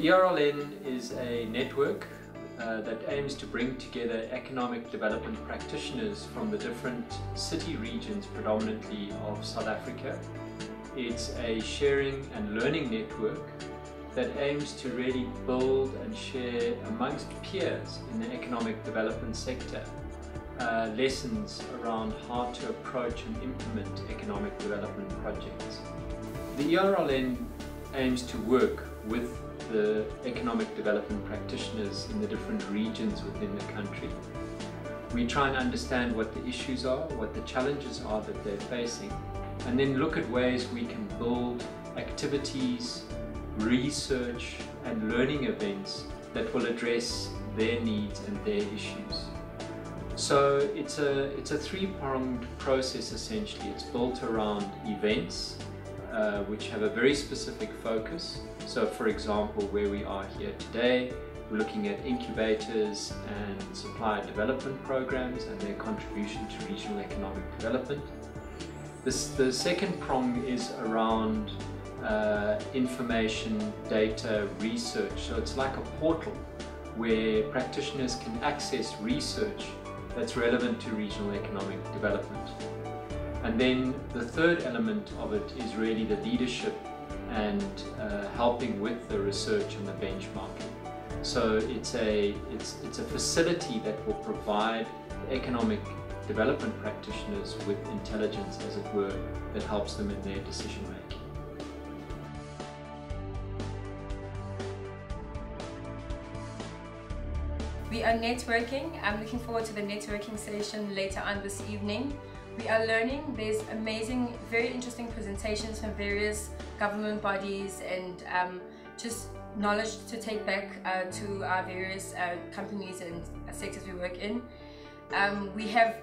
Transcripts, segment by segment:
The ERLN is a network that aims to bring together economic development practitioners from the different city regions, predominantly of South Africa. It's a sharing and learning network that aims to really build and share amongst peers in the economic development sector lessons around how to approach and implement economic development projects. The ERLN aims to work with the economic development practitioners in the different regions within the country. We try and understand what the issues are, what the challenges are that they're facing, and then look at ways we can build activities, research and learning events that will address their needs and their issues. So it's a three-pronged process essentially. It's built around events which have a very specific focus. So for example, where we are here today, we're looking at incubators and supplier development programs and their contribution to regional economic development. The second prong is around information, data, research. So it's like a portal where practitioners can access research that's relevant to regional economic development. And then the third element of it is really the leadership and helping with the research and the benchmarking. So it's a facility that will provide economic development practitioners with intelligence, as it were, that helps them in their decision making. We are networking. I'm looking forward to the networking session later on this evening. We are learning. There's amazing, very interesting presentations from various government bodies and just knowledge to take back to our various companies and sectors we work in. We have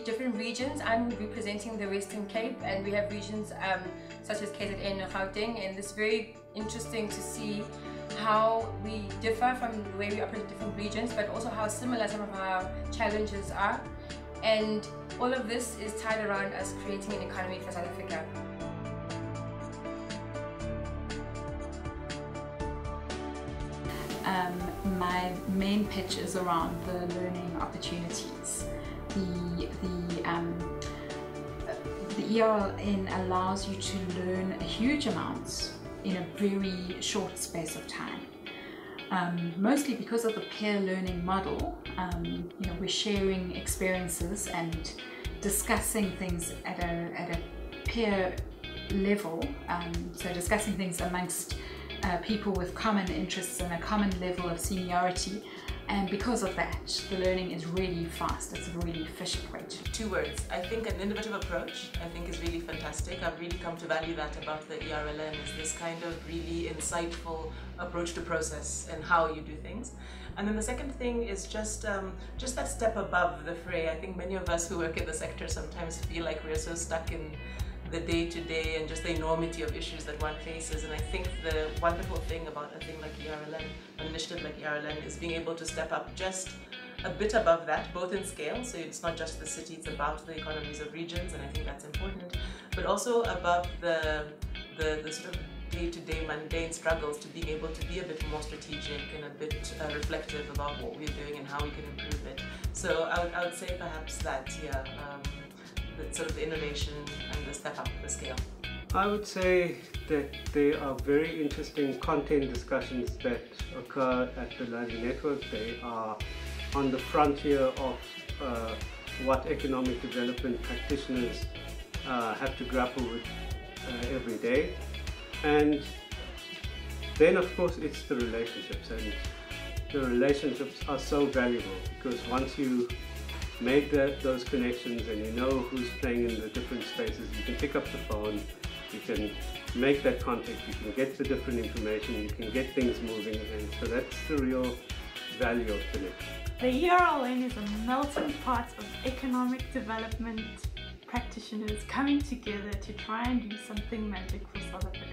different regions. I'm representing the Western Cape, and we have regions such as KZN and Gauteng, and it's very interesting to see how we differ from the way we operate in different regions, but also how similar some of our challenges are. And all of this is tied around us creating an economy for South Africa. My main pitch is around the learning opportunities. The ERLN allows you to learn a huge amount in a very short space of time. Mostly because of the peer learning model. We're sharing experiences and discussing things at a peer level, so discussing things amongst people with common interests and a common level of seniority, and because of that the learning is really fast. It's a really efficient rate. Two words. I think an innovative approach is really fantastic. I've really come to value that about the ERLN, is this kind of really insightful approach to process and how you do things. And then the second thing is just that step above the fray. I think many of us who work in the sector sometimes feel like we're so stuck in the day-to-day and just the enormity of issues that one faces. And I think the wonderful thing about a thing like ERLN, an initiative like ERLN, is being able to step up just a bit above that, both in scale, so it's not just the city, it's about the economies of regions, and I think that's important, but also above the sort of day-to-day mundane struggles to being able to be a bit more strategic and a bit reflective about what we're doing and how we can improve it. So I would say perhaps that, yeah, the sort of the innovation and the step up the scale. I would say that there are very interesting content discussions that occur at the Learning Network. They are on the frontier of what economic development practitioners have to grapple with every day. And then of course it's the relationships, and the relationships are so valuable, because once you make those connections and you know who's playing in the different spaces, you can pick up the phone, you can make that contact, you can get the different information, you can get things moving, and so that's the real value of the network. The ERLN is a melting pot of economic development practitioners coming together to try and do something magic for South Africa.